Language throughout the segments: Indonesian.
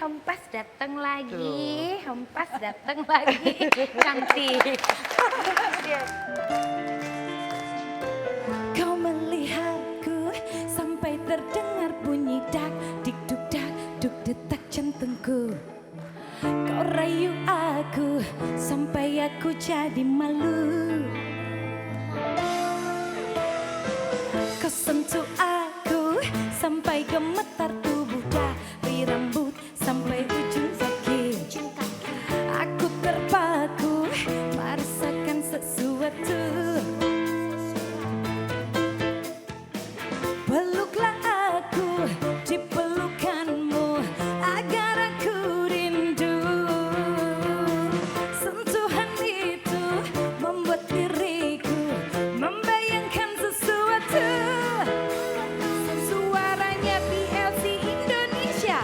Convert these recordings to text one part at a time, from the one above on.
Hempas datang lagi, Hempas datang lagi, cantik. Kau melihatku sampai terdengar bunyi dak dik duk dak duk detak jantungku. Kau rayu aku sampai aku jadi malu. Kau sentuh aku sampai gemetar tubuh dari rambut sampai ujung kaki. Aku terpaku merasakan sesuatu. Peluklah aku di pelukanmu agar aku rindu. Sentuhan itu membuat diriku membayangkan sesuatu. Suaranya PLC Indonesia.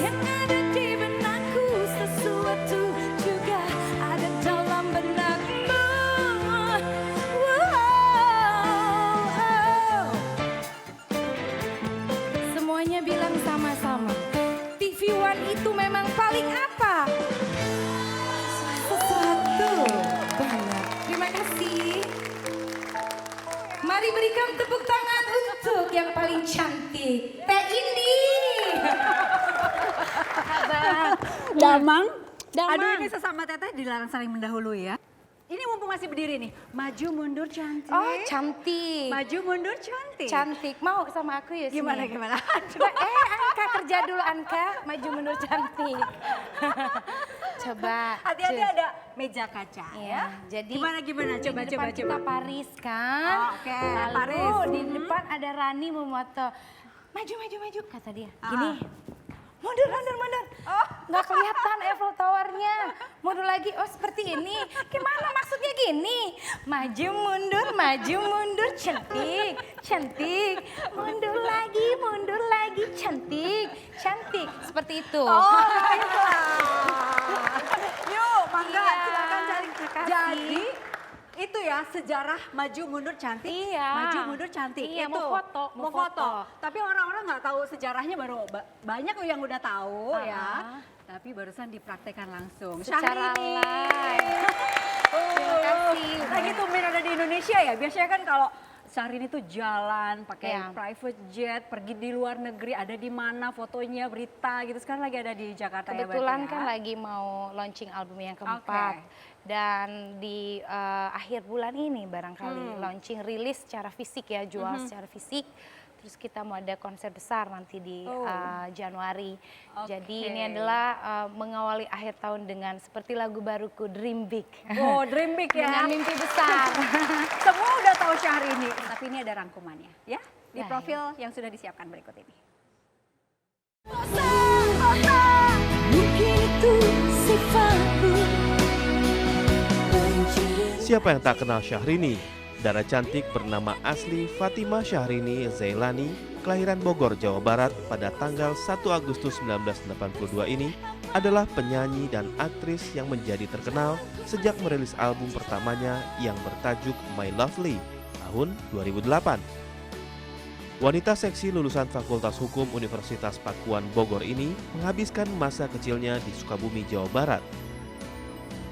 Yang ada di benakku sesuatu juga ada dalam benakmu. Wow. Semuanya bilang sama-sama. TV One itu memang paling apa? Sesuatu banget. Terima kasih. Mari berikan tepuk tangan untuk yang paling cantik, Teh Indi. Damang. Aduh, ini sesama teteh dilarang saling mendahului ya. Ini mumpung masih berdiri nih, maju mundur cantik. Oh, cantik. Maju mundur cantik. Cantik. Mau sama aku ya sini? Gimana? Coba, Anka kerja dulu Anka, maju mundur cantik. Coba. Hati-hati Cus. ada meja kaca Iya, ya. jadi Gimana? di Coba. depan kita Paris kan. Oh, oke, Lalu Paris. di depan ada Rani memoto. Maju, kata dia. Ah. Gini. Mundur. Oh. Nggak kelihatan Eiffel Tower-nya. Mundur lagi, oh seperti ini. Gimana maksudnya gini? Maju mundur, cantik. Mundur lagi, cantik. Seperti itu. Oh, baiklah. Yuk, mangga Iya, silakan cari. makasih. Jadi itu ya sejarah maju mundur cantik. Iya. Maju mundur cantik. Iya, itu. mau foto. Tapi orang-orang nggak tahu sejarahnya, baru banyak yang udah tahu ya. Ah. Tapi barusan dipraktekkan langsung. Secara Syahrini. live. Terima kasih. Lagi tumben ada di Indonesia ya. Biasanya kan kalau Syahrini tuh jalan pakai Iya. private jet, pergi di luar negeri, ada di mana fotonya, berita gitu. Sekarang lagi ada di Jakarta Kebetulan ya, kan berarti ya. lagi mau launching album yang keempat. Oke. Dan di akhir bulan ini barangkali launching rilis secara fisik ya, jual secara fisik. Terus kita mau ada konser besar nanti di Januari. Jadi ini adalah mengawali akhir tahun dengan seperti lagu baruku Dream Big. Oh, dream big ya. Dengan mimpi besar. Semua udah tahu Syahrini, tapi ini ada rangkumannya ya. Di Ya, profil yang sudah disiapkan berikut ini. Mungkin itu sifatku. Siapa yang tak kenal Syahrini? Dara cantik bernama asli Fatimah Syahrini Zailani, kelahiran Bogor, Jawa Barat pada tanggal 1 Agustus 1982 ini adalah penyanyi dan aktris yang menjadi terkenal sejak merilis album pertamanya yang bertajuk My Lovely tahun 2008. Wanita seksi lulusan Fakultas Hukum Universitas Pakuan Bogor ini menghabiskan masa kecilnya di Sukabumi, Jawa Barat.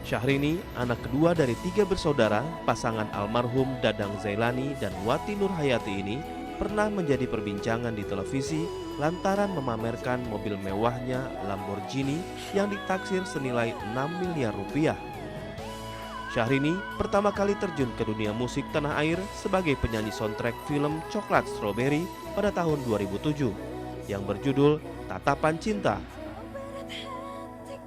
Syahrini, anak kedua dari 3 bersaudara, pasangan almarhum Dadang Zailani dan Wati Nurhayati ini pernah menjadi perbincangan di televisi lantaran memamerkan mobil mewahnya Lamborghini yang ditaksir senilai 6 miliar rupiah. Syahrini pertama kali terjun ke dunia musik tanah air sebagai penyanyi soundtrack film Coklat Strawberry pada tahun 2007 yang berjudul Tatapan Cinta.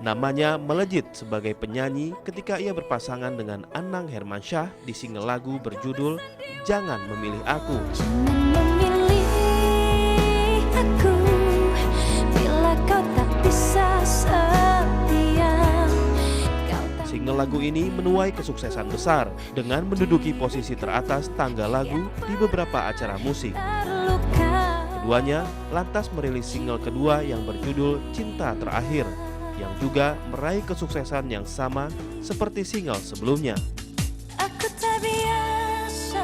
Namanya melejit sebagai penyanyi ketika ia berpasangan dengan Anang Hermansyah di single lagu berjudul Jangan Memilih Aku. Jangan memilih aku bila kau tak bisa setia. Single lagu ini menuai kesuksesan besar dengan menduduki posisi teratas tangga lagu di beberapa acara musik. Keduanya lantas merilis single kedua yang berjudul Cinta Terakhir yang juga meraih kesuksesan yang sama seperti single sebelumnya. Aku tak biasa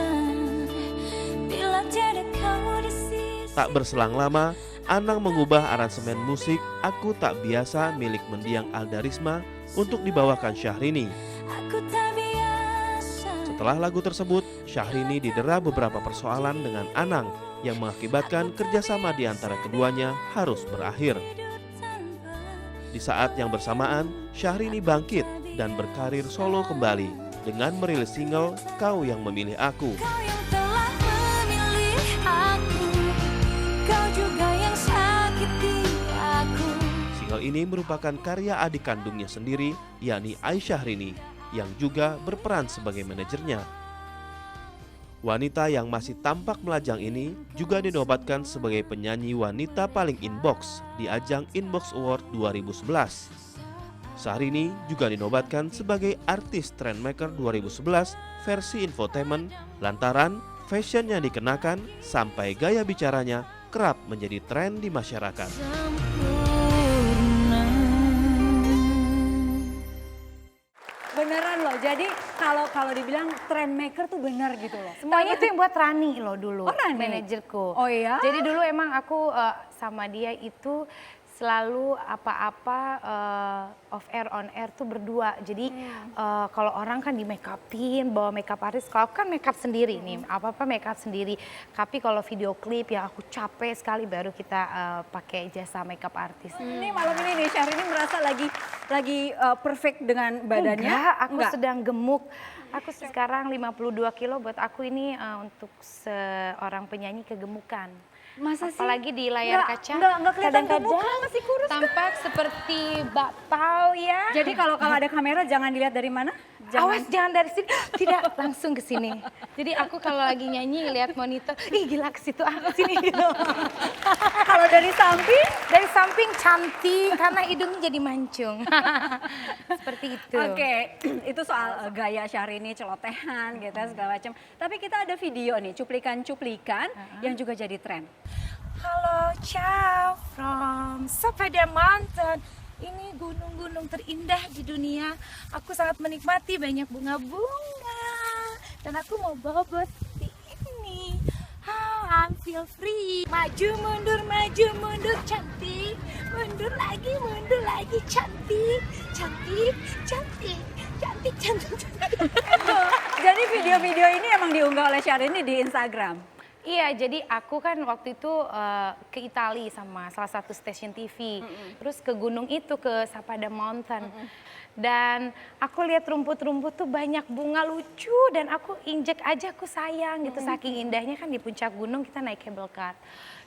bila tiada kau di sisi. Tak berselang lama, Anang mengubah aransemen musik Aku Tak Biasa milik Mendiang Aldarisma untuk dibawakan Syahrini. Aku tak biasa. Setelah lagu tersebut, Syahrini didera beberapa persoalan dengan Anang yang mengakibatkan kerjasama di antara keduanya harus berakhir. Di saat yang bersamaan, Syahrini bangkit dan berkarir solo kembali dengan merilis single Kau Yang Memilih Aku. Kau yang telah memilih aku, kau juga yang sakiti aku. Single ini merupakan karya adik kandungnya sendiri, yakni Aisyahrini, yang juga berperan sebagai manajernya. Wanita yang masih tampak melajang ini juga dinobatkan sebagai penyanyi wanita paling inbox di ajang Inbox Award 2011. Syahrini juga dinobatkan sebagai artis Trendmaker 2011 versi infotainment lantaran fashion yang dikenakan sampai gaya bicaranya kerap menjadi tren di masyarakat. Beneran loh, jadi kalau dibilang trendmaker tuh bener gitu loh. Semuanya itu yang buat Rani loh dulu, Oh, Rani? manajerku. Oh iya? Jadi dulu emang aku sama dia itu selalu apa-apa off air on air tuh berdua. Jadi kalau orang kan di make upin, bawa makeup artist, kalau aku kan makeup sendiri nih, apa-apa makeup sendiri. Tapi kalau video klip yang aku capek sekali baru kita pakai jasa makeup artist. Ini malam ini nih Syahrini merasa lagi perfect dengan badannya. Enggak, aku Enggak? sedang gemuk. Aku sekarang 52 kilo, buat aku ini untuk seorang penyanyi kegemukan. Masa sih? Apalagi di layar kaca, Enggak kelihatan kadang-kadang gemuk, masih kurus. tampak seperti bakpao ya. Jadi kalau ada kamera jangan dilihat dari mana? Awas jangan dari sini, tidak langsung ke sini. Jadi aku kalau lagi nyanyi lihat monitor, ih gila ke situ ke sini gitu. Kalau dari samping? Dari samping cantik karena hidungnya jadi mancung. Seperti itu. Oke, itu soal gaya Syahrini, celotehan gitu ya, segala macam. Tapi kita ada video nih, cuplikan-cuplikan yang juga jadi tren. Halo, ciao from Sepeda Mountain. Ini gunung-gunung terindah di dunia. Aku sangat menikmati banyak bunga-bunga. Dan aku mau bobo seperti ini. I'm feel free. Maju mundur cantik. Mundur lagi cantik. Cantik, cantik, cantik, cantik, cantik. Jadi video-video ini emang diunggah oleh Syahrini di Instagram. Iya, jadi aku kan waktu itu ke Itali sama salah satu stasiun TV. Terus ke gunung itu, ke Sappada Mountain. Dan aku lihat rumput-rumput tuh banyak bunga lucu dan aku injek aja, aku sayang gitu. Saking indahnya kan di puncak gunung kita naik cable car.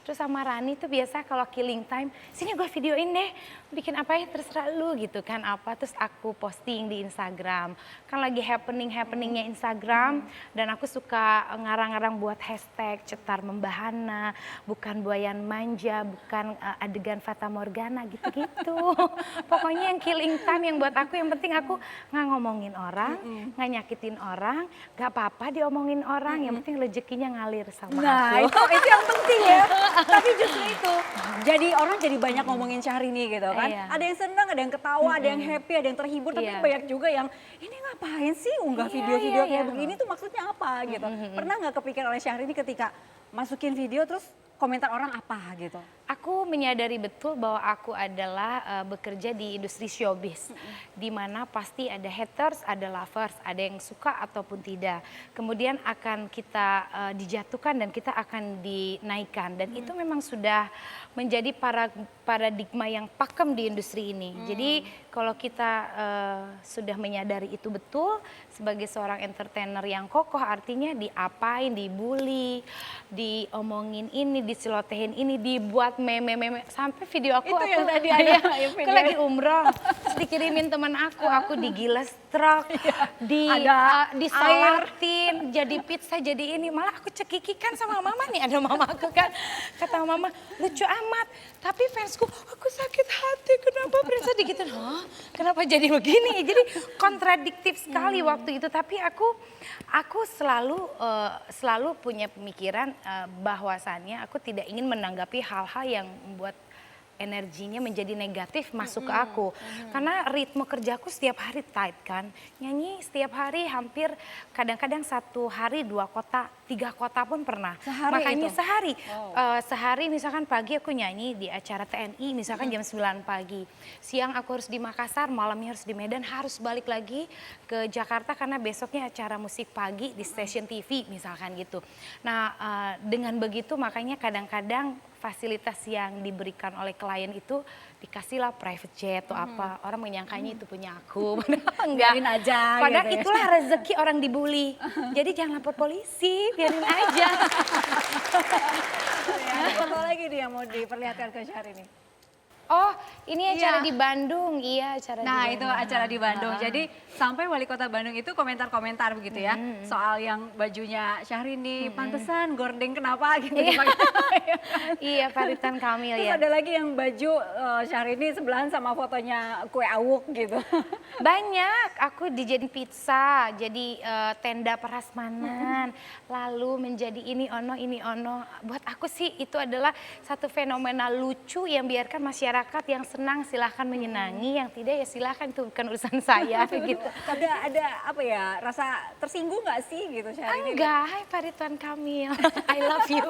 Terus sama Rani tuh biasa kalau killing time, sini gue videoin deh, bikin apa ya terserah lu gitu kan apa. Terus aku posting di Instagram, kan lagi happeningnya Instagram. Dan aku suka ngarang-ngarang buat hashtag cetar membahana, bukan buayan manja, bukan adegan Fata Morgana gitu-gitu. Pokoknya yang killing time yang buat aku yang penting aku nggak ngomongin orang, nggak nyakitin orang, nggak apa-apa diomongin orang, yang penting rezekinya ngalir sama Nah, aku. itu yang penting ya. Tapi justru itu, jadi orang jadi banyak ngomongin Syahrini gitu kan. Iya. Ada yang senang, ada yang ketawa, ada yang happy, ada yang terhibur. Tapi Iya. banyak juga yang, ini ngapain sih unggah Iya, video-video iya, kayak iya. begini tuh maksudnya apa gitu. Pernah nggak kepikiran oleh Syahrini ketika masukin video terus komentar orang apa gitu? Aku menyadari betul bahwa aku adalah bekerja di industri showbiz, di mana pasti ada haters, ada lovers, ada yang suka ataupun tidak. Kemudian akan kita dijatuhkan dan kita akan dinaikkan, dan itu memang sudah menjadi paradigma yang pakem di industri ini. Jadi kalau kita sudah menyadari itu betul, sebagai seorang entertainer yang kokoh, artinya diapain, dibully, diomongin ini, dicelotehin ini, dibuat meme-meme, sampai video aku Itu yang tadi ada, iya, yang aku video. lagi umroh, terus dikirimin teman aku digiles truk, Ada disolatin, jadi pizza, jadi ini, malah aku cekikikan sama mama nih, ada mama aku kan, kata mama lucu amat, tapi fansku, aku sakit hati, kenapa berasa gitu, hah? Kenapa jadi begini? Jadi kontradiktif sekali waktu itu, tapi aku selalu punya pemikiran bahwasannya aku tidak ingin menanggapi hal-hal yang membuat energinya menjadi negatif masuk ke aku. Karena ritme kerjaku setiap hari tight kan. Nyanyi setiap hari hampir kadang-kadang 1 hari 2 kota, 3 kota pun pernah. Sehari Makanya itu? sehari. Sehari misalkan pagi aku nyanyi di acara TNI misalkan jam 9 pagi. Siang aku harus di Makassar, malamnya harus di Medan, harus balik lagi ke Jakarta karena besoknya acara musik pagi di stasiun TV misalkan gitu. Nah dengan begitu makanya kadang-kadang fasilitas yang diberikan oleh klien itu dikasihlah private jet atau apa. Orang menyangkanya itu punya aku. Padahal enggak. Biarin aja Padahal gitu ya. itulah rezeki orang dibully. Jadi jangan lapor polisi, biarin aja. Ada foto lagi nih yang mau diperlihatkan ke Syahrini. Oh, ini acara Iya. di Bandung. Iya, acara di Nah Bandung. itu acara di Bandung. Jadi sampai wali kota Bandung itu komentar-komentar begitu ya. Soal yang bajunya Syahrini, pantesan gordeng kenapa gitu. Iya, Paritan Kamil Terus ya. ada lagi yang baju Syahrini sebelahan sama fotonya kue awuk gitu. Banyak, aku dijadiin pizza, jadi tenda prasmanan, lalu menjadi ini ono. Buat aku sih itu adalah satu fenomena lucu yang biarkan masyarakat yang senang silahkan menyenangi, yang tidak ya silahkan, itu bukan urusan saya gitu. Ada apa ya, rasa tersinggung nggak sih gitu Syahrini? Enggak, hai Paritan Kamil, I love you.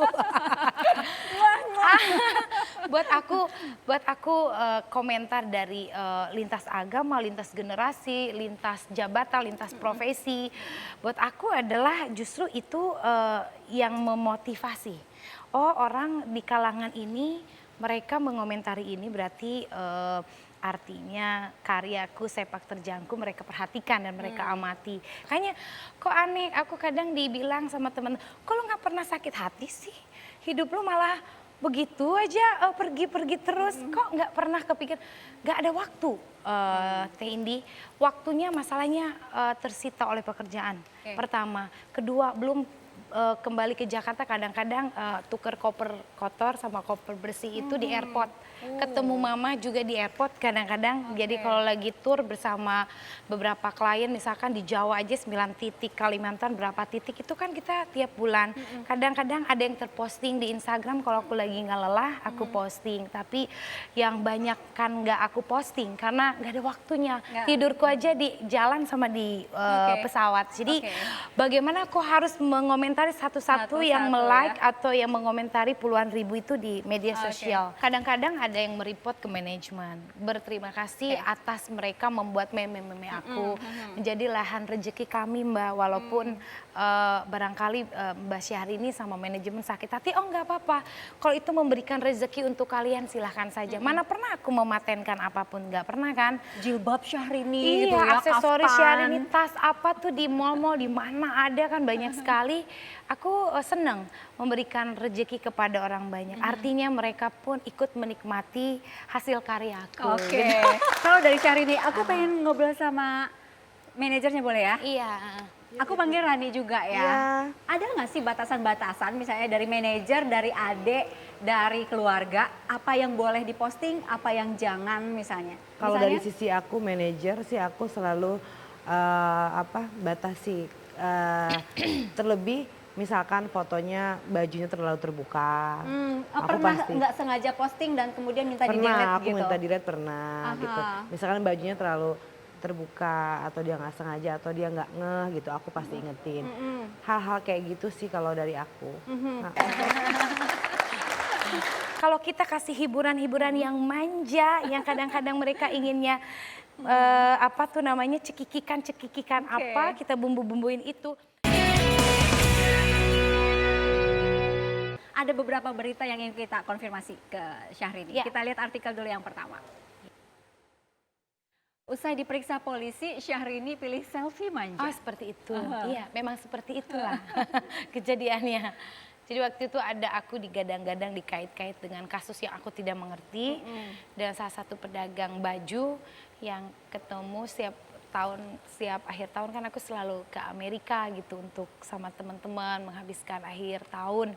buat aku komentar dari lintas agama, lintas generasi, lintas jabatan, lintas profesi. Buat aku adalah justru itu yang memotivasi. Oh, orang di kalangan ini mereka mengomentari ini berarti artinya karyaku, sepak terjangku mereka perhatikan dan mereka amati. Makanya kok aneh, aku kadang dibilang sama temen, kok lu gak pernah sakit hati sih? Hidup lu malah begitu aja pergi-pergi terus, kok gak pernah kepikir? Gak ada waktu, Teh Indi. Waktunya masalahnya tersita oleh pekerjaan, pertama. Kedua, belum kembali ke Jakarta kadang-kadang tuker koper kotor sama koper bersih itu di airport. Ketemu mama juga di airport kadang-kadang. Jadi kalau lagi tour bersama beberapa klien misalkan di Jawa aja 9 titik, Kalimantan berapa titik itu kan kita tiap bulan. Kadang-kadang ada yang terposting di Instagram kalau aku lagi nggak lelah aku posting. Tapi yang banyak kan nggak aku posting karena nggak ada waktunya. Tidurku aja di jalan sama di pesawat. Jadi bagaimana aku harus mengomentari satu-satu yang like atau yang mengomentari puluhan ribu itu di media sosial. Kadang-kadang ada yang mereport ke manajemen. Berterima kasih atas mereka membuat meme-meme aku menjadi lahan rezeki kami, Mbak. Walaupun barangkali Mbak Syahrini sama manajemen sakit hati, oh nggak apa-apa. Kalau itu memberikan rezeki untuk kalian silahkan saja. Mana pernah aku mematenkan apapun, nggak pernah kan? Jilbab Syahrini gitu ya, aksesoris kaftan. Syahrini, tas apa tuh di mall-mall di mana ada kan banyak sekali. Aku senang memberikan rezeki kepada orang banyak. Artinya mereka pun ikut menikmati hasil karyaku. Oke. Kalau dari Syahrini, aku pengen ngobrol sama manajernya boleh ya? Iya. Aku panggil Rani juga ya. Ada nggak sih batasan-batasan misalnya dari manajer, dari adik, dari keluarga, apa yang boleh diposting, apa yang jangan misalnya? Kalau dari sisi aku manajer sih aku selalu batasi terlebih misalkan fotonya bajunya terlalu terbuka. Aku pernah nggak sengaja posting dan kemudian minta di-delete Pernah, aku gitu? minta delete pernah gitu. Misalkan bajunya terlalu terbuka atau dia nggak sengaja atau dia nggak ngeh gitu, aku pasti ingetin. Hal-hal kayak gitu sih kalau dari aku. Kalau kita kasih hiburan-hiburan yang manja, yang kadang-kadang mereka inginnya cekikikan apa, kita bumbu-bumbuin itu. Ada beberapa berita yang ingin kita konfirmasi ke Syahrini. Ya. Kita lihat artikel dulu yang pertama. Usai diperiksa polisi, Syahrini pilih selfie manja. Oh seperti itu, iya memang seperti itulah kejadiannya. Jadi waktu itu ada aku digadang-gadang dikait-kait dengan kasus yang aku tidak mengerti. Dan salah satu pedagang baju yang ketemu setiap akhir tahun kan aku selalu ke Amerika gitu untuk sama teman-teman menghabiskan akhir tahun.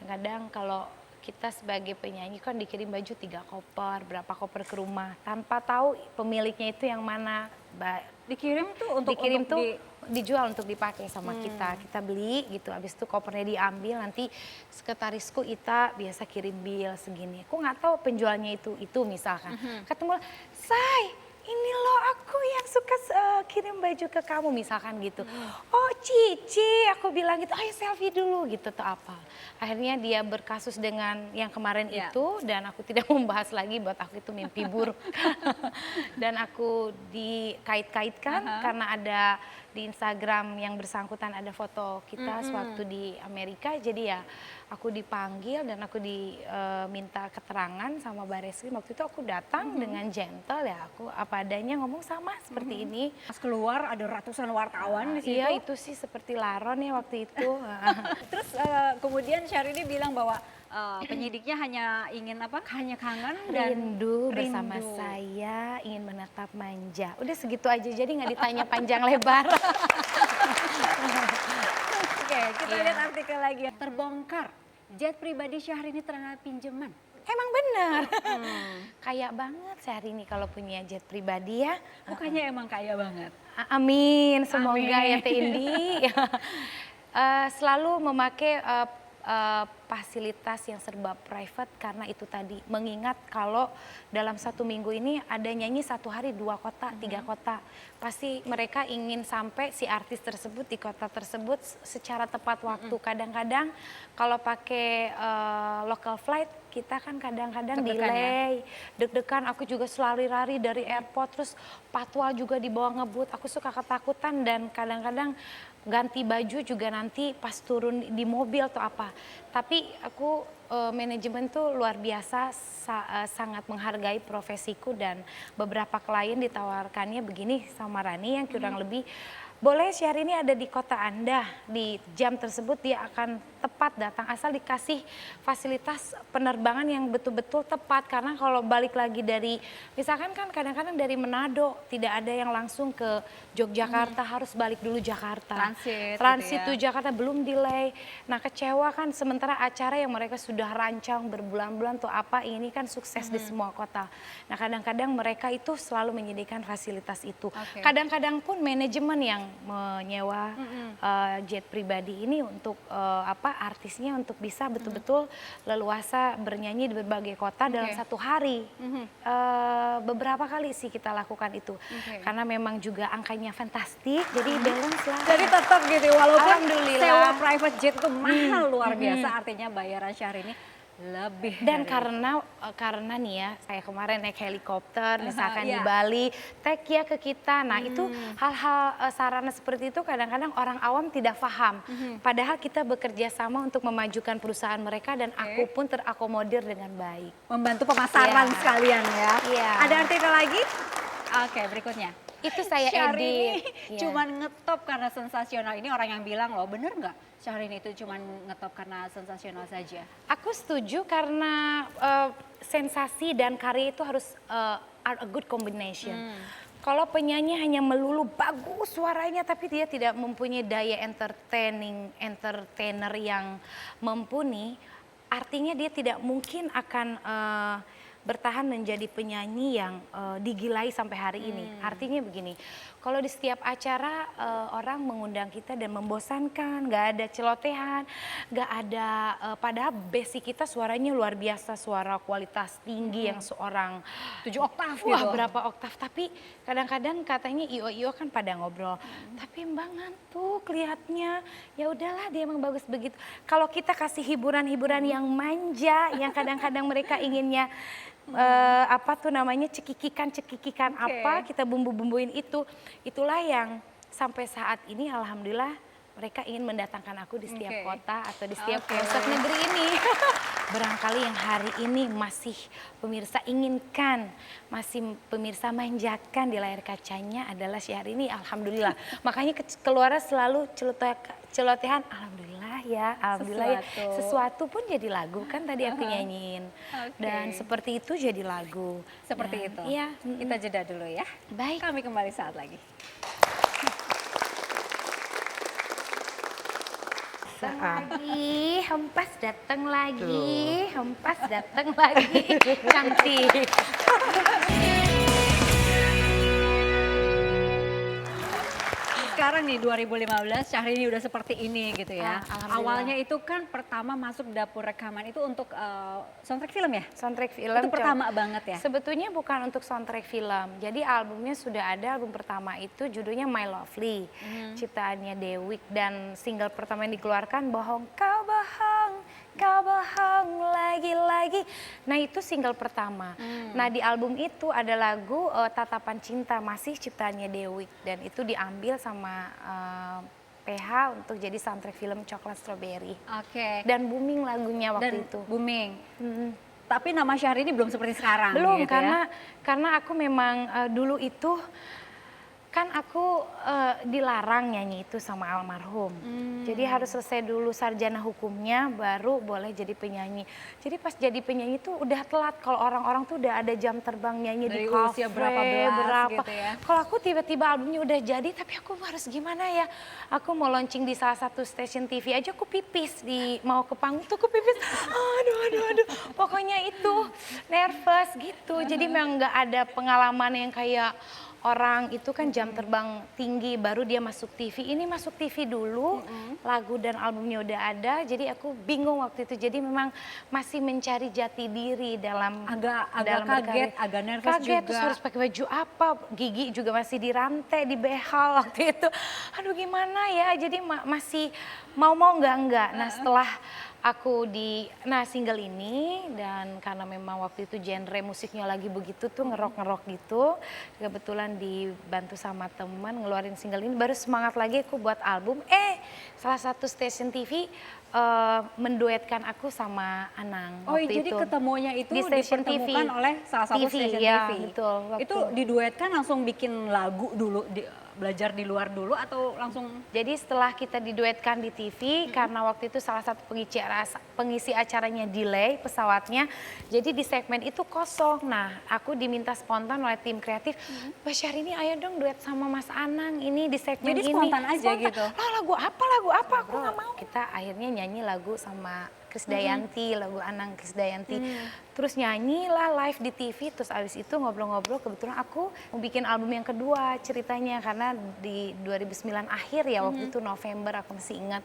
Kadang kalau kita sebagai penyanyi kan dikirim baju 3 koper, berapa koper ke rumah tanpa tahu pemiliknya itu yang mana. Dikirim tuh untuk dijual untuk dipakai sama kita. Kita beli gitu, habis itu kopernya diambil, nanti sekretarisku Ita biasa kirim bil segini. Aku nggak tahu penjualnya itu misalkan. Ketemu, Say, ini loh aku yang suka kirim baju ke kamu misalkan gitu. Oh Cici, aku bilang gitu, ayo selfie dulu gitu atau apa. Akhirnya dia berkasus dengan yang kemarin itu dan aku tidak membahas lagi, buat aku itu mimpi buruk. Dan aku dikait-kaitkan karena ada di Instagram yang bersangkutan ada foto kita sewaktu di Amerika. Jadi ya aku dipanggil dan aku diminta keterangan sama Bareskrim. Waktu itu aku datang dengan gentle ya, aku apa adanya ngomong sama seperti ini. Pas keluar ada ratusan wartawan di situ. Iya itu sih seperti laron ya waktu itu. Terus kemudian Syahrini bilang bahwa penyidiknya hanya ingin apa? Hanya kangen dan rindu bersama saya, ingin menatap manja. Udah segitu aja, jadi nggak ditanya panjang lebar. Oke, kita lihat artikel lagi. Terbongkar, jet pribadi Syahrini terkena pinjaman. Emang bener. Kaya banget Syahrini kalau punya jet pribadi ya. Bukannya emang kaya banget. Amin, semoga Amin. ya Teh Indi. Selalu memakai fasilitas yang serba private karena itu tadi. Mengingat kalau dalam 1 minggu ini ada nyanyi 1 hari 2 kota, 3 kota. Pasti mereka ingin sampai si artis tersebut di kota tersebut secara tepat waktu. Kadang-kadang kalau pakai local flight kita kan kadang-kadang delay, deg-degan. Aku juga selalu lari dari airport, terus patwal juga dibawa ngebut. Aku suka ketakutan dan kadang-kadang ganti baju juga nanti pas turun di mobil atau apa. Tapi aku manajemen tuh luar biasa, sangat menghargai profesiku dan beberapa klien ditawarkannya begini sama Rani yang kurang lebih, boleh Syahrini ada di kota Anda, di jam tersebut dia akan tepat datang asal dikasih fasilitas penerbangan yang betul-betul tepat. Karena kalau balik lagi dari, misalkan kan kadang-kadang dari Manado tidak ada yang langsung ke Yogyakarta, harus balik dulu Jakarta. Transit gitu tuh Jakarta belum delay. Nah kecewa kan sementara acara yang mereka sudah rancang berbulan-bulan tuh apa ini kan sukses di semua kota. Nah kadang-kadang mereka itu selalu menyediakan fasilitas itu. Kadang-kadang pun manajemen yang menyewa jet pribadi ini untuk artisnya untuk bisa betul-betul leluasa bernyanyi di berbagai kota dalam 1 hari. Beberapa kali sih kita lakukan itu. Karena memang juga angkanya fantastik, jadi balance lah. Jadi tetap gitu, walaupun Alhamdulillah. sewa private jet itu mahal luar biasa, artinya bayaran Syahrini lebih. Dan dari karena nih ya, saya kemarin naik helikopter misalkan di Bali, tag ya ke kita. Nah itu hal-hal sarana seperti itu kadang-kadang orang awam tidak paham. Padahal kita bekerja sama untuk memajukan perusahaan mereka dan aku pun terakomodir dengan baik. membantu pemasaran sekalian ya. Iya. Ada artikel lagi? Oke, berikutnya. Itu saya Syahrini edit. Iya. cuman ngetop karena sensasional. Ini orang yang bilang loh, bener nggak Syahrini itu cuman ngetop karena sensasional saja? Aku setuju karena sensasi dan karya itu harus are a good combination. Kalau penyanyi hanya melulu bagus suaranya tapi dia tidak mempunyai daya entertainer yang mumpuni, artinya dia tidak mungkin akan bertahan menjadi penyanyi yang digilai sampai hari ini. Artinya begini, kalau di setiap acara orang mengundang kita dan membosankan, nggak ada celotehan, nggak ada, padahal basic kita suaranya luar biasa, suara kualitas tinggi yang seorang 7 oktav wah gitu. berapa oktav, tapi kadang-kadang katanya iyo kan pada ngobrol, tapi Mbak ngantuk lihatnya, ya udahlah dia emang bagus begitu. Kalau kita kasih hiburan-hiburan yang manja, yang kadang-kadang mereka inginnya cekikikan apa, kita bumbu-bumbuin itu, itulah yang sampai saat ini alhamdulillah mereka ingin mendatangkan aku di setiap kota atau di setiap pelosok negeri ini. Barangkali yang hari ini masih pemirsa inginkan, masih pemirsa manjakan di layar kacanya adalah Syahrini, alhamdulillah. Makanya keluarnya selalu celotehan, alhamdulillah ya, alhamdulillah ya. Sesuatu pun jadi lagu kan tadi aku nyanyiin. Dan seperti itu jadi lagu. Seperti itu. Iya. Kita jeda dulu ya. Baik. Kami kembali saat lagi. Lagi, hempas datang lagi, hempas datang lagi, cantik. sekarang nih 2015 Syahrini udah seperti ini gitu ya. Alhamdulillah. Awalnya itu kan pertama masuk dapur rekaman itu untuk soundtrack film ya? Soundtrack film. Itu pertama banget ya? Sebetulnya bukan untuk soundtrack film. Jadi albumnya sudah ada, album pertama itu judulnya My Lovely. Ciptaannya Dewiq dan single pertama yang dikeluarkan Bohong Kau bohong lagi-lagi. Nah itu single pertama. Nah di album itu ada lagu Tatapan Cinta, masih ciptaannya Dewiq. Dan itu diambil sama PH untuk jadi soundtrack film Coklat Strawberry. Oke. Dan booming lagunya waktu itu. Booming. Tapi nama Syahrini belum seperti sekarang. Belum, gitu karena aku memang dulu itu kan aku dilarang nyanyi itu sama almarhum. Jadi harus selesai dulu sarjana hukumnya baru boleh jadi penyanyi. Jadi pas jadi penyanyi tuh udah telat, kalau orang-orang tuh udah ada jam terbang nyanyi Dari di kafe usia berapa gitu ya. Kalau aku tiba-tiba albumnya udah jadi tapi aku harus gimana ya? Aku mau launching di salah satu stasiun TV aja aku pipis mau ke panggung tuh aku pipis. Aduh. Pokoknya itu nervous gitu. Jadi memang nggak ada pengalaman yang kayak orang itu kan jam terbang tinggi baru dia masuk TV. Ini masuk TV dulu, lagu dan albumnya udah ada. Jadi aku bingung waktu itu. Jadi memang masih mencari jati diri dalam Agak dalam kaget, berkarya. agak nervous Kaget, juga. terus harus pakai baju apa. Gigi juga masih dirantai, dibehal waktu itu. Aduh gimana ya, jadi masih mau enggak. Nah setelah aku single ini dan karena memang waktu itu genre musiknya lagi begitu tuh ngerok gitu. Kebetulan dibantu sama teman ngeluarin single ini baru semangat lagi aku buat album. Salah satu stasiun TV menduetkan aku sama Anang Oh waktu jadi itu. ketemunya itu Di stasiun dipertemukan TV. oleh salah satu stasiun ya, TV. betul. Itu diduetkan langsung bikin lagu dulu, belajar di luar dulu atau langsung? Jadi setelah kita diduetkan di TV, karena waktu itu salah satu pengisi acaranya delay pesawatnya, jadi di segmen itu kosong. Nah aku diminta spontan oleh tim kreatif, Mbak Syahrini ayo dong duet sama Mas Anang ini di segmen Jadi ini. spontan aja gitu? Lagu apa, aku nggak mau. Kita akhirnya nyanyi lagu sama Krisdayanti, lagu Anang Krisdayanti. Terus nyanyilah live di TV, terus abis itu ngobrol-ngobrol kebetulan aku mau bikin album yang kedua ceritanya. Karena di 2009 akhir ya waktu itu November aku masih ingat.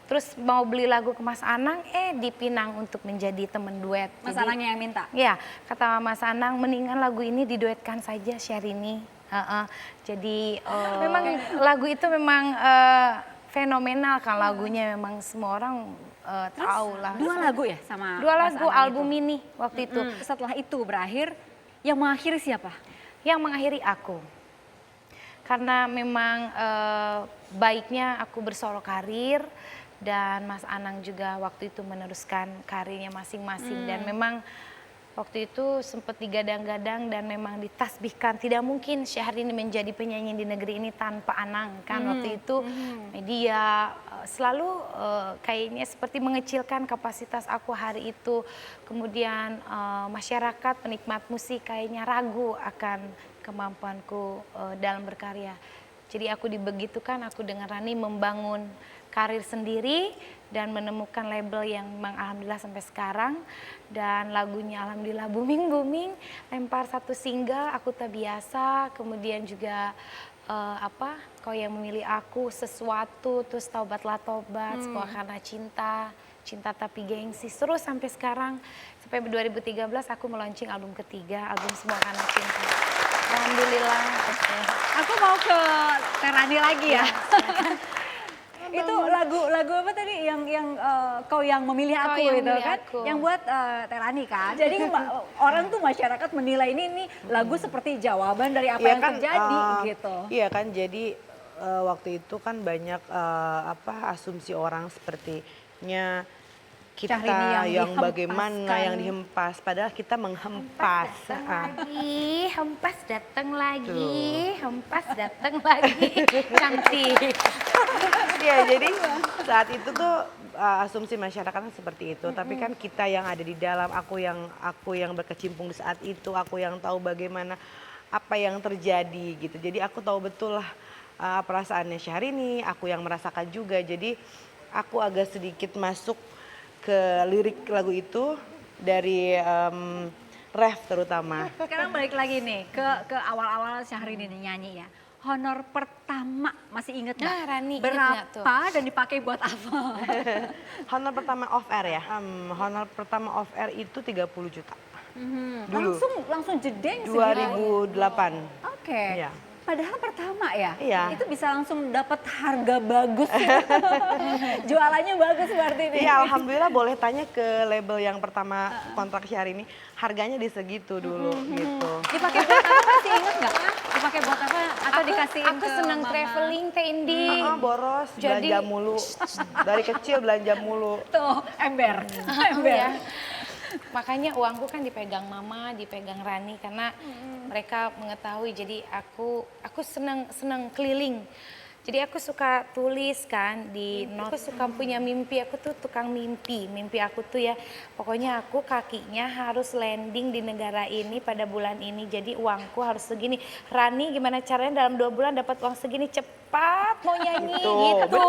Terus mau beli lagu ke Mas Anang, dipinang untuk menjadi temen duet. Mas Anangnya yang minta? Ya, kata Mas Anang mendingan lagu ini diduetkan saja Syahrini. Jadi memang lagu itu memang fenomenal kan lagunya, memang semua orang tahu lah. Dua lagu ya sama Dua Mas lagu Anang album itu? ini waktu itu. Setelah itu berakhir, yang mengakhiri siapa? Yang mengakhiri aku. Karena memang baiknya aku bersolo karir dan Mas Anang juga waktu itu meneruskan karirnya masing-masing. Dan memang waktu itu sempat digadang-gadang dan memang ditasbihkan. Tidak mungkin Syahrini menjadi penyanyi di negeri ini tanpa Anang kan. Waktu itu media selalu kayaknya seperti mengecilkan kapasitas aku hari itu. Kemudian masyarakat penikmat musik kayaknya ragu akan kemampuanku dalam berkarya. Jadi aku dibegitukan, aku dengan Rani membangun karir sendiri dan menemukan label yang memang alhamdulillah sampai sekarang. Dan lagunya alhamdulillah booming, lempar satu single, Aku Tak Biasa, kemudian juga Kau Yang Memilih Aku, Sesuatu, terus Taubatlah Tobat, Semua Karena Cinta, Cinta Tapi Gengsi, terus sampai sekarang, sampai 2013 aku melaunching album ketiga, album Semua Karena Cinta. Alhamdulillah. Aku mau ke Terani lagi ya. Itu lagu apa tadi yang Kau Yang Memilih Aku Yang itu Memilih kan? Aku. Yang buat Terani kan. Jadi orang tuh masyarakat menilai ini lagu seperti jawaban dari apa yang terjadi gitu. Iya kan, jadi waktu itu kan banyak asumsi orang sepertinya kita Syahrini yang dihempaskan. bagaimana yang dihempas, padahal kita menghempas. Hempas datang lagi, hempas datang lagi, cantik. Ya jadi saat itu tuh asumsi masyarakat kan seperti itu, tapi kan kita yang ada di dalam, aku yang berkecimpung di saat itu, aku yang tahu bagaimana apa yang terjadi gitu. Jadi aku tahu betul lah perasaannya Syahrini, aku yang merasakan juga. Jadi aku agak sedikit masuk ke lirik lagu itu dari ref terutama. Sekarang balik lagi nih ke awal-awal Syahrini nyanyi ya. honor pertama masih inget nggak? Nah, Rani inget nggak tuh? Berapa dan dipakai buat apa? Honor pertama off air ya? Honor pertama off air itu 30 juta. Dulu. Langsung jedeng 2008. Oke. Iya. Padahal pertama ya, Iya. itu bisa langsung dapat harga bagus. Jualannya bagus berarti ini. Iya, alhamdulillah boleh tanya ke label yang pertama kontrak Syahrini, harganya di segitu dulu gitu. Dipakai buat apa masih inget nggak? Dipakai buat apa atau dikasihin Aku ke seneng mama? traveling Teh Indi. Boros, Jadi- belanja mulu. Dari kecil belanja mulu. Tuh, ember. Ember. Ya. Makanya uangku kan dipegang mama, dipegang Rani karena mereka mengetahui. Jadi aku seneng keliling. Jadi aku suka tulis kan di note. Aku suka punya mimpi, aku tuh tukang mimpi. Mimpi aku tuh ya pokoknya aku kakinya harus landing di negara ini pada bulan ini. Jadi uangku harus segini. Rani gimana caranya dalam 2 bulan dapat uang segini, cepat mau nyanyi gitu.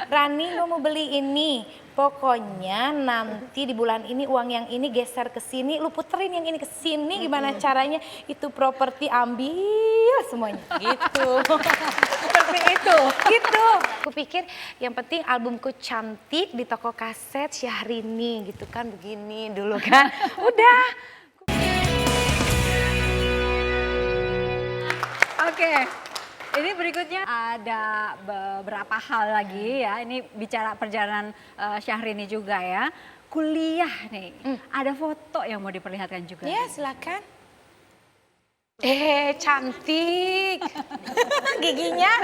Rani mau beli ini. Pokoknya nanti di bulan ini uang yang ini geser ke sini, lu puterin yang ini ke sini, gimana caranya itu properti ambil semuanya gitu. Seperti itu. Gitu. Aku pikir yang penting albumku cantik di toko kaset Syahrini gitu kan, begini dulu kan. Udah. Oke. Ini berikutnya ada beberapa hal lagi ya. Ini bicara perjalanan Syahrini juga ya. Kuliah nih. Ada foto yang mau diperlihatkan juga. Ya silakan. Cantik. Giginya.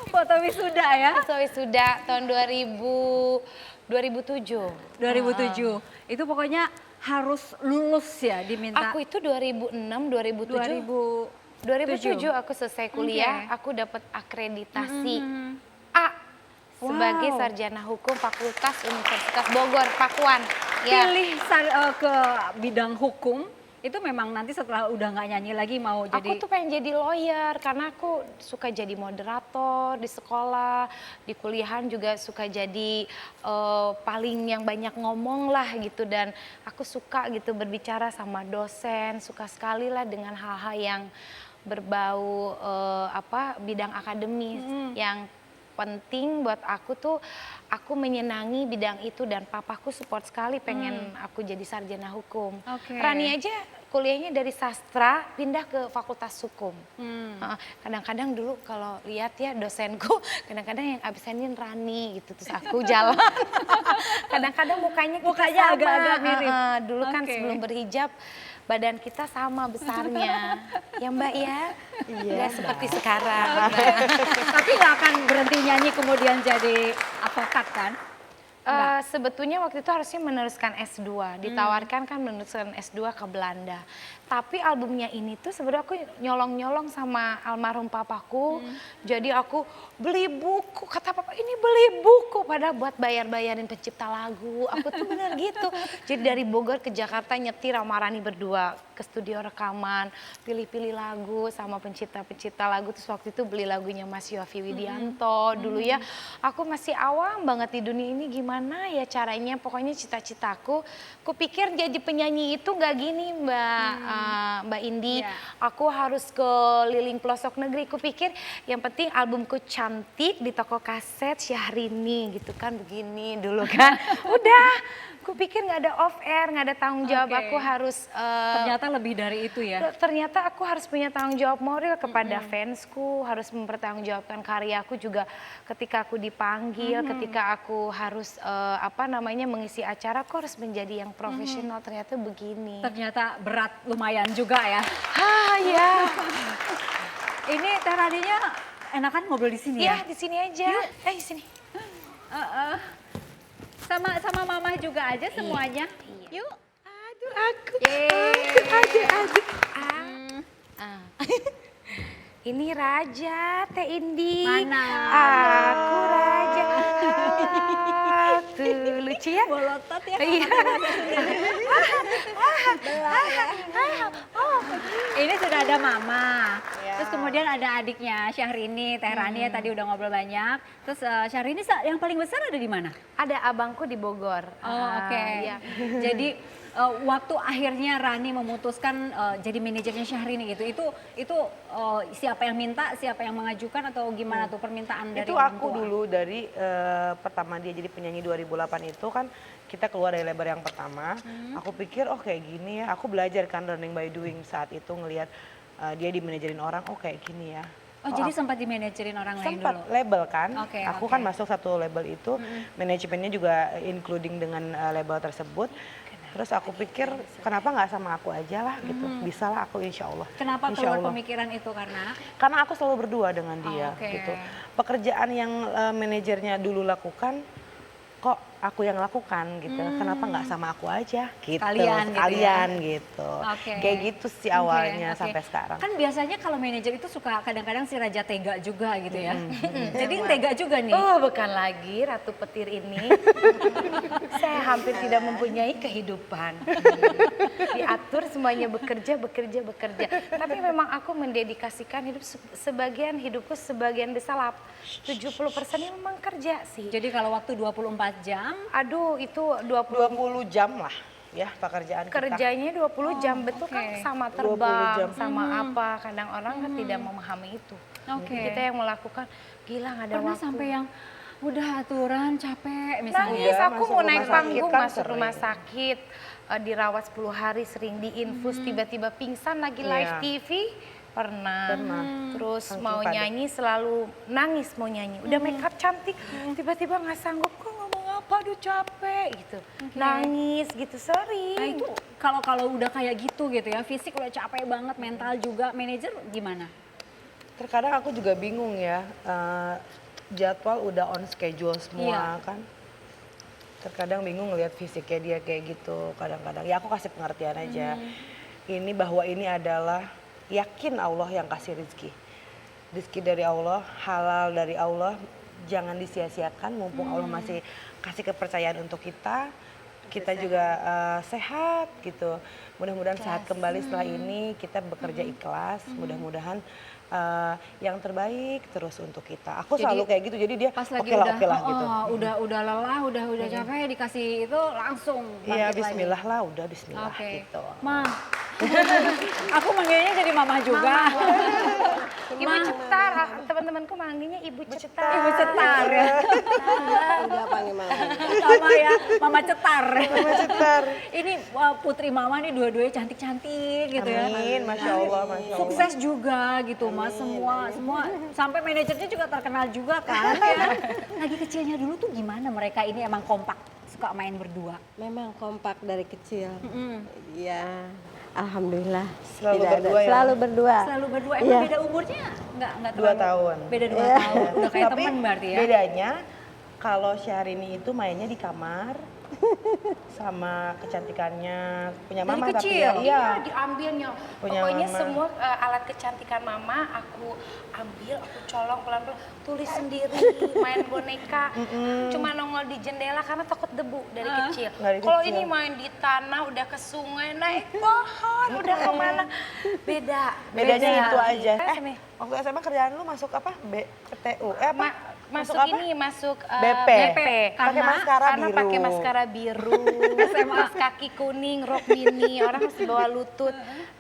Foto wisuda ya. So wisuda tahun 2007. 2007. Itu pokoknya harus lulus ya diminta. Aku itu 2006, 2007. 2007 aku selesai kuliah, aku dapat akreditasi A sebagai sarjana hukum Fakultas Universitas Bogor, Pakuan. Ya. Pilih ke bidang hukum, itu memang nanti setelah udah nggak nyanyi lagi mau jadi... Aku tuh pengen jadi lawyer karena aku suka jadi moderator di sekolah, di kuliahan juga suka jadi paling yang banyak ngomong lah gitu. Dan aku suka gitu berbicara sama dosen, suka sekali lah dengan hal-hal yang berbau bidang akademis yang penting buat aku tuh aku menyenangi bidang itu dan papaku support sekali pengen aku jadi sarjana hukum. Oke. Rani aja kuliahnya dari sastra pindah ke fakultas hukum. Kadang-kadang dulu kalau lihat ya dosenku kadang-kadang yang absenin Rani gitu terus aku jalan. Kadang-kadang mukanya sama. agak-agak mirip. Dulu kan Oke. sebelum berhijab badan kita sama besarnya, ya Mbak ya, nggak seperti sekarang. Tapi nggak akan berhenti nyanyi kemudian jadi advokat kan? Sebetulnya waktu itu harusnya meneruskan S2, ditawarkan kan meneruskan S2 ke Belanda. Tapi albumnya ini tuh sebenarnya aku nyolong-nyolong sama almarhum papaku. Jadi aku beli buku, kata papa ini beli buku padahal buat bayar-bayarin pencipta lagu. Aku tuh bener gitu. Jadi dari Bogor ke Jakarta nyetir sama Rani berdua ke studio rekaman, pilih-pilih lagu sama pencipta-pencipta lagu. Terus waktu itu beli lagunya Mas Yovie Widianto. Dulu ya aku masih awam banget di dunia ini, gimana ya caranya. Pokoknya cita-citaku, kupikir jadi penyanyi itu nggak gini Mbak Indi. Iya. Aku harus keliling pelosok negeri. Kupikir yang penting albumku cantik di toko kaset Syahrini gitu kan, begini dulu kan. Udah, kupikir nggak ada off air, nggak ada tanggung jawab. Oke. Aku harus Ternyata lebih dari itu ya. ternyata aku harus punya tanggung jawab moral kepada fansku, harus mempertanggungjawabkan karyaku juga ketika aku dipanggil, ketika aku harus mengisi acara, aku harus menjadi yang profesional. Ternyata begini. Ternyata berat lumayan juga ya. Ya. Ini Teh Raninya enakan ngobrol di sini Ya, ya? di sini aja. Di sini. Sama mama juga aja semuanya. Iya. Yuk. Aduh, aku. Aduh. Ini Raja, Teh Indi. Mana? Aku Raja. Tuh, lucu ya? Bolotot ya. Iya. Ini sudah ada mama. Ya. Terus kemudian ada adiknya Syahrini, Teh Rani ya tadi udah ngobrol banyak. Terus Syahrini yang paling besar ada di mana? Ada abangku di Bogor. Oh, oke. Iya. Jadi waktu akhirnya Rani memutuskan jadi manajernya Syahrini gitu, itu siapa yang minta, siapa yang mengajukan atau gimana tuh permintaan dari Itu orang aku tua? dulu dari pertama dia jadi penyanyi 2008 itu kan kita keluar dari label yang pertama. Aku pikir oh kayak gini ya, aku belajar kan learning by doing saat itu ngelihat dia dimanajerin orang, oh kayak gini ya. Oh, jadi sempat dimanajerin orang lain Sempat dulu? label kan, Oke, aku oke. kan masuk satu label itu, manajemennya juga including dengan label tersebut. Terus aku pikir kenapa nggak sama aku aja lah gitu, bisa lah aku insya Allah. Kenapa Insya keluar Allah. pemikiran itu karena? Karena aku selalu berdua dengan dia oke. gitu. Pekerjaan yang manajernya dulu lakukan, kok aku yang lakukan gitu. Kenapa nggak sama aku aja gitu. Sekalian gitu ya. Sekalian gitu. Oke. Kayak gitu sih awalnya Oke, oke. sampai sekarang. Kan biasanya kalau manajer itu suka kadang-kadang si raja tega juga gitu ya. Jadi tega juga nih. Oh, bukan lagi Ratu Petir ini. Saya hampir tidak mempunyai kehidupan. Diatur semuanya bekerja. Tapi memang aku mendedikasikan hidup sebagian hidupku sebagian besar 70%-nya memang kerja sih. Jadi kalau waktu 24 jam, Aduh, itu 20 jam lah ya pekerjaan kita. kerjanya 20 jam, betul oke. kan sama 20 terbang, jam. sama apa. Kadang orang kan tidak memahami itu. Oke. Kita yang melakukan, gila nggak ada pernah waktu. sampai yang udah aturan capek misalnya. Nangis, Udah, aku masuk mau rumah naik sakit panggung, kan masuk rumah sering. sakit, dirawat 10 hari, sering diinfus, tiba-tiba pingsan lagi live Iya. TV, pernah. Terus Saking mau padat. nyanyi selalu nangis mau nyanyi, udah make up cantik, tiba-tiba nggak sanggup, kok ngomong apa, aduh capek gitu, nangis gitu sering. Nah itu kalau udah kayak gitu ya, fisik udah capek banget, mental juga, manajer gimana? Terkadang aku juga bingung ya, jadwal udah on schedule semua Iya. kan. Terkadang bingung ngelihat fisiknya dia kayak gitu, kadang-kadang ya aku kasih pengertian aja. Ini bahwa ini adalah yakin Allah yang kasih rezeki. Rezeki dari Allah, halal dari Allah, jangan disia-siakan mumpung Allah masih kasih kepercayaan untuk kita. Kita juga sehat gitu. Mudah-mudahan sehat kembali setelah ini, kita bekerja ikhlas, mudah-mudahan yang terbaik terus untuk kita. Aku Jadi, selalu kayak gitu, jadi dia Pas lagi oke lah gitu. udah lelah, udah capek dikasih itu langsung Iya bangkit lagi. bismillah lah, udah bismillah Oke. gitu. Ma, aku manggilnya jadi mama juga. Ibu Cetar, teman-temanku manggilnya Ibu Cetar. Ibu Cetar ya. Udah panggil mama. Sama ya, Mama Cetar. Mama Cetar. Ini putri mama nih dua-duanya cantik-cantik gitu ya. Amin, Masya Allah, Masya Allah. Sukses juga gitu Mas, semua sampai manajernya juga terkenal juga kan ya. Lagi kecilnya dulu tuh gimana mereka ini emang kompak, suka main berdua? Memang kompak dari kecil. Ya, alhamdulillah. Selalu Tidak ada- berdua ya? Selalu berdua. Selalu berdua, emang Iya. beda umurnya? Nggak 2 terlalu- tahun. Beda 2 tahun, udah kayak Tapi teman berarti ya? bedanya kalau Syahrini itu mainnya di kamar sama kecantikannya punya Dari mama tapi kecil? ya, iya. Iya, diambilnya. Punya Pokoknya mama. semua alat kecantikan mama aku ambil, aku colong pelan-pelan, tulis sendiri, main boneka. Cuma nongol di jendela karena takut debu dari kecil. Dari Kalau kecil. ini main di tanah, udah ke sungai, naik pohon, udah kemana. Beda. Bedanya itu aja. Sini. Waktu SMA kerjaan lu masuk apa? PTU? Apa? Masuk apa? ini, masuk BP. BP. Pakai maskara Karena biru. pakai maskara biru, kaos kaki kuning, rok mini, orang masih bawa lutut,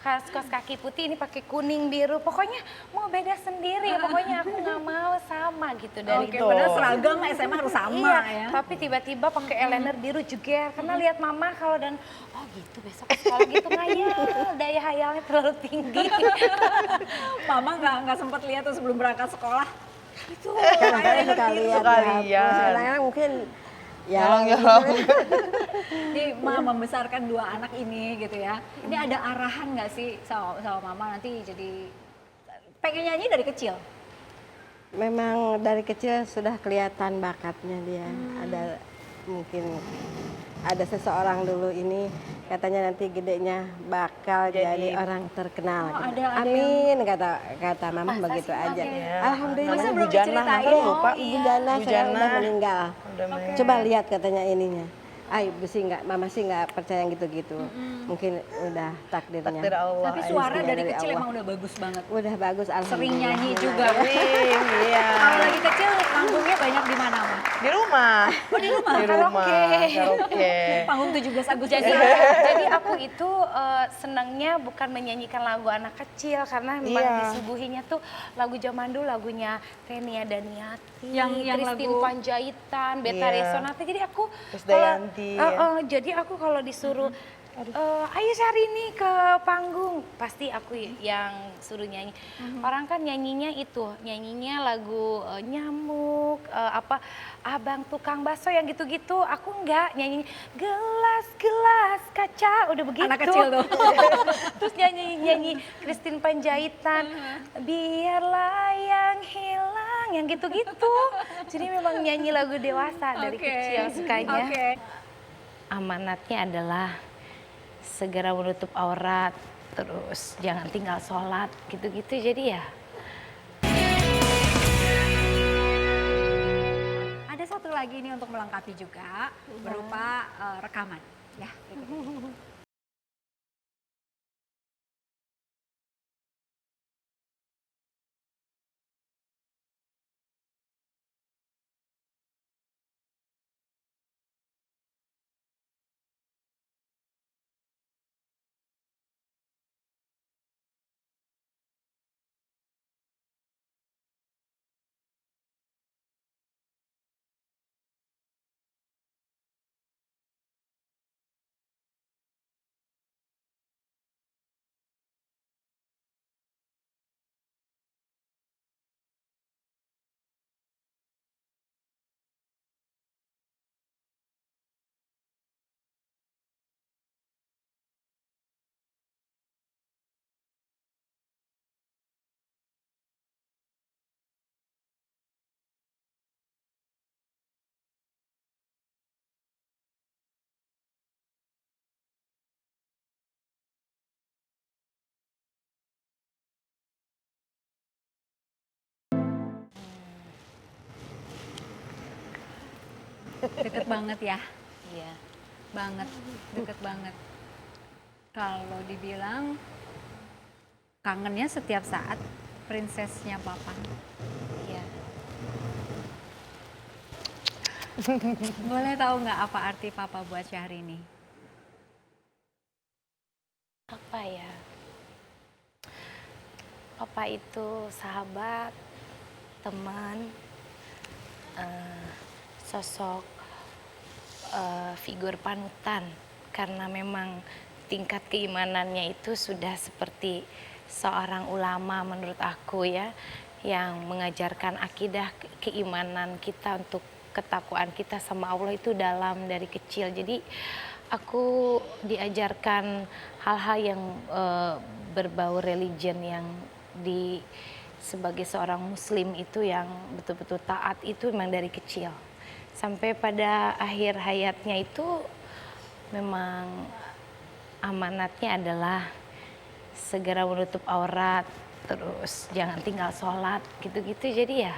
kaos kaki putih ini pakai kuning biru. Pokoknya mau beda sendiri, pokoknya aku nggak mau sama gitu dari Oke, dulu. padahal seragam SMA harus sama Iya, ya. tapi tiba-tiba pakai eyeliner biru juga karena lihat mama kalau dan oh gitu besok ke sekolah gitu ngayal, daya hayalnya terlalu tinggi. Mama nggak sempat lihat tuh sebelum berangkat sekolah. Itu Kadang-kadang suka lihat. Sekalian. Kadang-kadang mungkin ya. Nyolong-nyolong. Ini Ma membesarkan 2 anak ini gitu ya. Ini ada arahan nggak sih sama Mama nanti jadi pengen nyanyi dari kecil? Memang dari kecil sudah kelihatan bakatnya dia. Ada mungkin ada seseorang dulu ini katanya nanti gedenya bakal jadi orang terkenal. Oh, gitu. ada Amin kata mama begitu aja. Alhamdulillah. Masa Namanya belum Bu Jana, diceritain? masa lupa? Ibu Jana Bu sekarang Jana. udah meninggal. Udah meninggal. Coba lihat katanya ininya. Mama sih nggak percaya yang gitu-gitu. Mungkin udah takdirnya. Takdir Allah. Tapi suara Rezekinya dari dari kecil Allah. emang udah bagus banget. Udah bagus, Sering alhamdulillah. nyanyi juga. Amin, iya. Kalau lagi kecil panggungnya banyak di mana, Ma? Di rumah. Oh, di rumah? Di rumah. Karaoke. Karaoke. Panggung 17 Agustus. Jadi aku itu senangnya bukan menyanyikan lagu anak kecil karena memang Iya. disuguhinya tuh lagu zaman dulu, lagunya Tenia Daniati, Yang Christine lagu- Panjaitan, Beta Iya. Resonate. Jadi aku Krisdayanti, ya. jadi aku kalau disuruh ayo Syahrini ke panggung, pasti aku yang suruh nyanyi. Orang kan nyanyinya lagu nyamuk, abang tukang bakso yang gitu-gitu. Aku enggak, nyanyi gelas-gelas kaca, udah begitu. Anak kecil tuh. Terus nyanyi Christine Panjaitan, biarlah yang hilang, yang gitu-gitu. Jadi memang nyanyi lagu dewasa dari Oke. kecil sukanya. Oke. Amanatnya adalah segera menutup aurat, terus jangan tinggal sholat, gitu-gitu. Jadi ya Ada satu lagi ini untuk melengkapi juga berupa rekaman. Ya. Deket banget ya. iya. Banget, deket banget. Kalau dibilang kangennya setiap saat prinsesnya papa. Iya. Boleh tahu nggak apa arti papa buat Syahrini? Apa ya? Papa itu sahabat, teman, sosok figur panutan karena memang tingkat keimanannya itu sudah seperti seorang ulama menurut aku ya, yang mengajarkan akidah keimanan kita untuk ketakwaan kita sama Allah itu dalam dari kecil. Jadi aku diajarkan hal-hal yang berbau religion yang sebagai seorang muslim itu yang betul-betul taat itu memang dari kecil. Sampai pada akhir hayatnya itu memang amanatnya adalah segera menutup aurat, terus jangan tinggal sholat, gitu-gitu. Jadi ya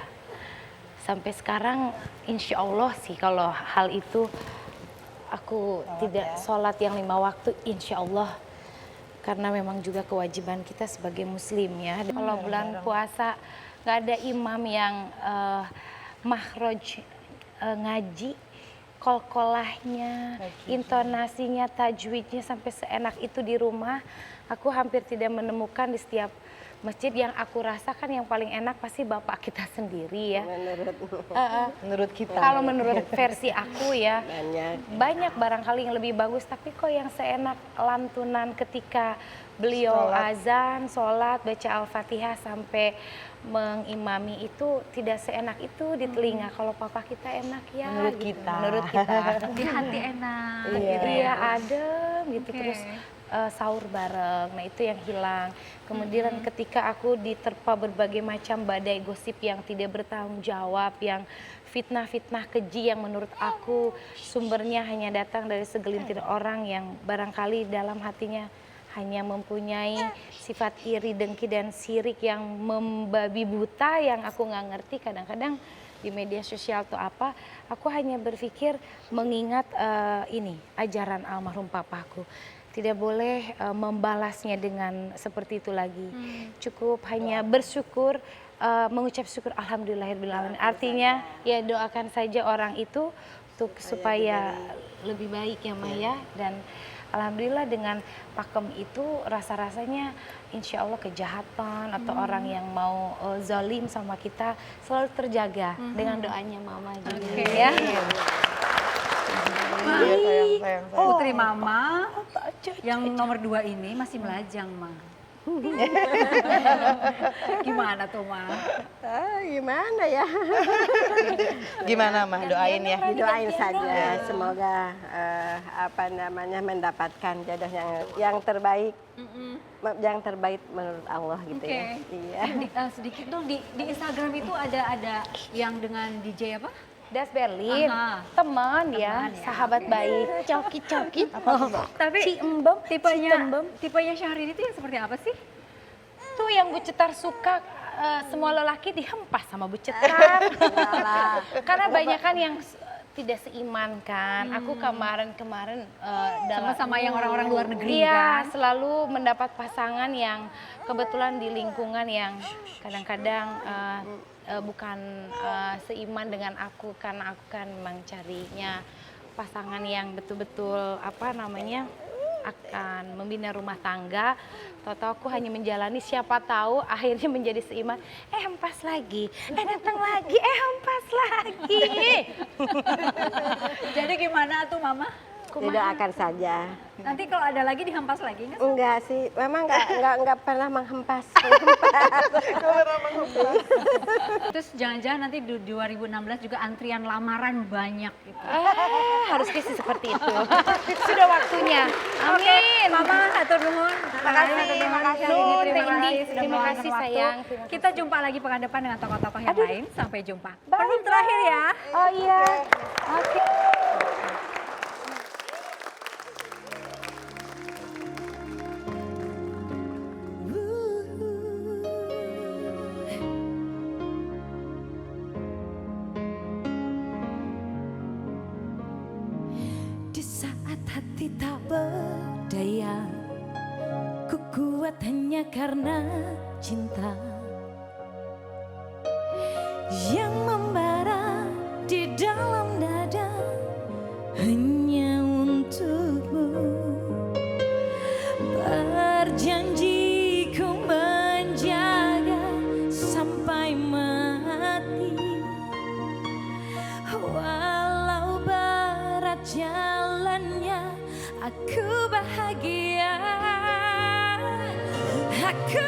sampai sekarang insya Allah sih kalau hal itu aku tidak sholat yang 5 waktu, insya Allah. Karena memang juga kewajiban kita sebagai muslim ya. Kalau bulan puasa nggak ada imam yang mahroj ngaji, kolkolahnya, intonasinya, tajwidnya sampai seenak itu di rumah. Aku hampir tidak menemukan di setiap masjid. Yang aku rasakan yang paling enak pasti bapak kita sendiri ya. Menurut kita. Kalau menurut versi aku ya, Banyak. barangkali yang lebih bagus, tapi kok yang seenak lantunan ketika beliau azan, sholat, baca Al-Fatihah sampai mengimami itu tidak seenak itu di telinga. Kalau papa kita enak ya. Menurut gitu. kita. Menurut kita. Di hati enak. Iya, adem gitu. Oke. Terus sahur bareng, nah itu yang hilang. Kemudian ketika aku diterpa berbagai macam badai gosip yang tidak bertanggung jawab, yang fitnah-fitnah keji yang menurut aku sumbernya hanya datang dari segelintir orang yang barangkali dalam hatinya hanya mempunyai sifat iri, dengki, dan sirik yang membabi buta yang aku nggak ngerti kadang-kadang di media sosial tuh apa. Aku hanya berpikir mengingat ini ajaran almarhum papaku. Tidak boleh membalasnya dengan seperti itu lagi. Cukup hanya bersyukur, mengucap syukur alhamdulillahirobbilalamin. Artinya ya doakan saja orang itu untuk supaya lebih baik ya Maya. Dan alhamdulillah dengan pakem itu rasa-rasanya insya Allah kejahatan atau orang yang mau zalim sama kita selalu terjaga dengan doanya Mama juga ya. Iya sayang. Putri Mama yang nomor 2 ini masih melajang, Ma. Gimana tuh, Ma? Gimana ya? Gimana mah doain ya. Didoain saja, semoga mendapatkan jodoh yang terbaik, yang terbaik menurut Allah gitu ya. Iya. Sedikit dong di Instagram itu ada yang dengan DJ apa? Das Berlin, teman ya, sahabat baik, cokit-cokit. Tapi Ciembem, tipenya Syahrini itu yang seperti apa sih? tuh yang Bu Cetar suka, semua lelaki dihempas sama Bu Cetar. Karena banyak kan yang tidak seiman kan. Aku kemarin Sama-sama yang orang-orang luar negeri iya, kan? selalu mendapat pasangan yang kebetulan di lingkungan yang kadang-kadang bukan seiman dengan aku, karena aku kan memang carinya pasangan yang betul-betul akan membina rumah tangga. Tahu-tahu aku hanya menjalani, siapa tahu akhirnya menjadi seiman. Hempas lagi, datang lagi, hempas lagi. Jadi gimana tuh Mama? Didoakan saja. Nanti kalau ada lagi dihempas lagi nggak? Enggak sih, memang enggak pernah menghempas. Terus jangan-jangan nanti di 2016 juga antrian lamaran banyak gitu. Harus sih seperti itu. Sudah waktunya. Amin. Mama, hatur nuhun. Terima kasih. Terima kasih. Terima kasih sayang. Kita jumpa lagi pekan depan dengan tokoh-tokoh yang lain. Sampai jumpa. Parfum terakhir ya. Oh iya. Oke. Di saat hati tak berdaya, ku kuat hanya karena cinta yang membara di dalam dada hanya untukmu. Berjanji ku menjaga sampai mati, walau berat jalannya, aku bahagia. Aku